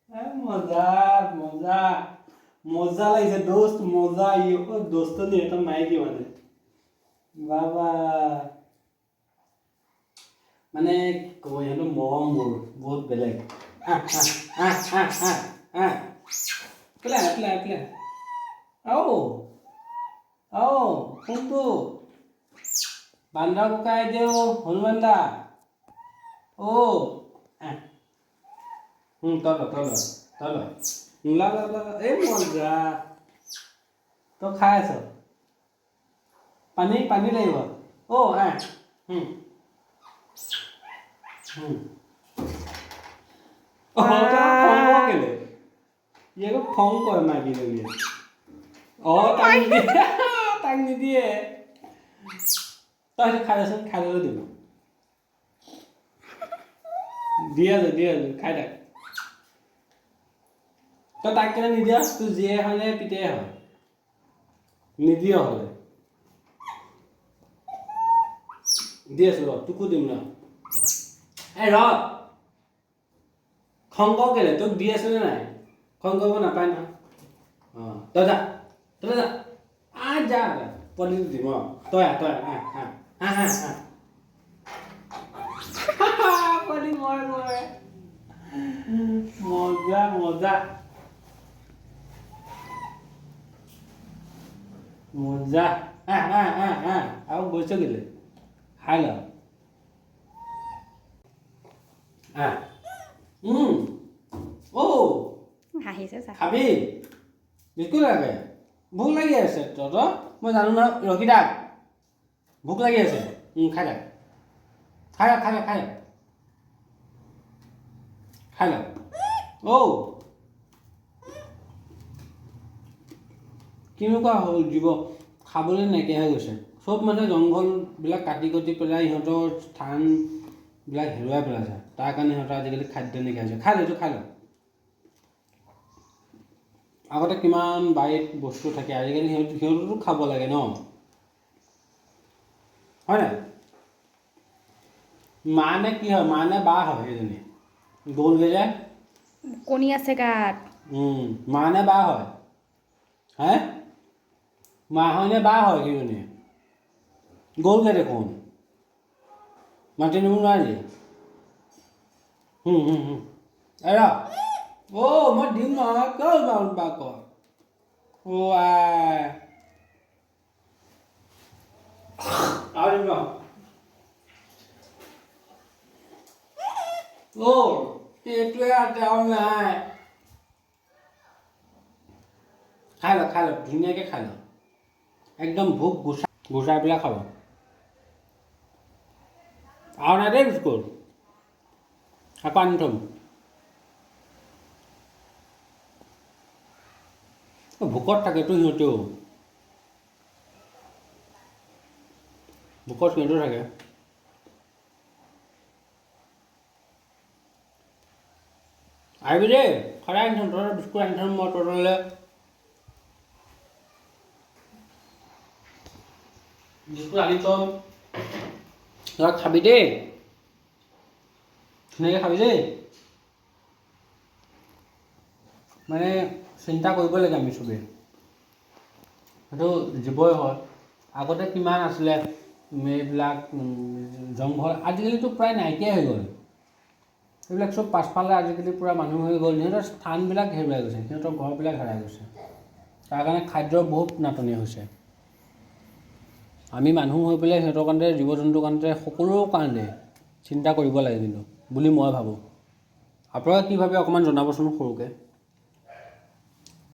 মজা মজা মজা লাগিছে দোস্ত মজা দোস্ত নি এটা মাইকি মানে বাবা মানে ক'ব সিহঁতৰ মৰম মোৰ বহুত বেলেগ পেলাই আও কোনটো বান্দা ককাই দেউ হনুমান দা তল এই মজা তই খাই আছ পানী লাগিব কেলে ইয়াকো খং কৰে মাইকীজনীয়ে তাক নিদিয়ে তই খাই আছোন খাই ল'লে দিব দিয়ে আছো খাই থাক তই তাক কেনে নিদিয়া তোৰ জীয়ে হয় নে পিতেয়ে হয় নিদিয় হ'লে দি আছো ৰ তোকো দিম ৰ এই ৰ খং কৰ কেলে তোক দি আছো নে নাই খং কৰিব নাপায় নহয় তই যা যা পোৱালিটো দিম তই পোৱালি মই মজা মজা মজা আৰু গৈছ কেলে খাই ল খাবি বিস্কুট লাগে ভোক লাগি আছে তহঁতৰ মই জানো নহয় ৰখি থাক ভোক লাগি আছে খাই থাক খাই ল কেনেকুৱা হ'ল জীৱ খাবলৈ নাইকিয়া হৈ গৈছে চব মানে জংঘলবিলাক কাটি পেলাই সিহঁতৰ স্থানবিলাক হেৰুৱাই পেলাইছে তাৰ কাৰণে সিহঁতৰ আজিকালি খাদ্য নাইকিয়া হৈছে খাই ল আগতে কিমান বাৰীত বস্তু থাকে আজিকালি সিহঁততো খাব লাগে ন হয় নাই মা নে কি হয় মা নে বা হয় সেইজনী গ'লগৈ যে কণী আছে গাত মা নে বা হয় হে মা হয় নে বা হয় সেইজনী গ'লগৈ দেখোন মাতি নিব নোৱাৰিলি এৰা মই দিম নহয় কিয় বা কয় আৰু দিম এইটোৱে আৰু নাই খাই ল ধুনীয়াকৈ খাই ল একদম ভোক গুচাই পেলাই খাব আৰু নাই দেই বিস্কুট আকৌ আনি থ'ম ভোকত থাকেতো সিহঁতেও থাকে আহিবি দেই সদায় আনি থ'ম তহঁতৰ বিস্কুট আনি থ'ম মই তহঁতলৈ বিস্কুট আনি থ'ম তই খাবি দেই ধুনীয়াকৈ খাবি দেই মানে চিন্তা কৰিব লাগে আমি চবেই সেইটো জীৱই হয় আগতে কিমান আছিলে এইবিলাক জংঘল আজিকালিতো প্ৰায় নাইকিয়াই হৈ গ'ল এইবিলাক চব পাছফালে আজিকালি পূৰা মানুহ হৈ গ'ল সিহঁতৰ স্থানবিলাক হেৰুৱাই গৈছে সিহঁতৰ ঘৰবিলাক হেৰাই গৈছে তাৰ কাৰণে খাদ্যৰ বহুত নাটনি হৈছে আমি মানুহ হৈ পেলাই সিহঁতৰ কাৰণে জীৱ জন্তুৰ কাৰণে সকলো কাৰণে চিন্তা কৰিব লাগে কিন্তু বুলি মই ভাবোঁ আপোনালোকে কি ভাবে অকণমান জনাবচোন সৰুকৈ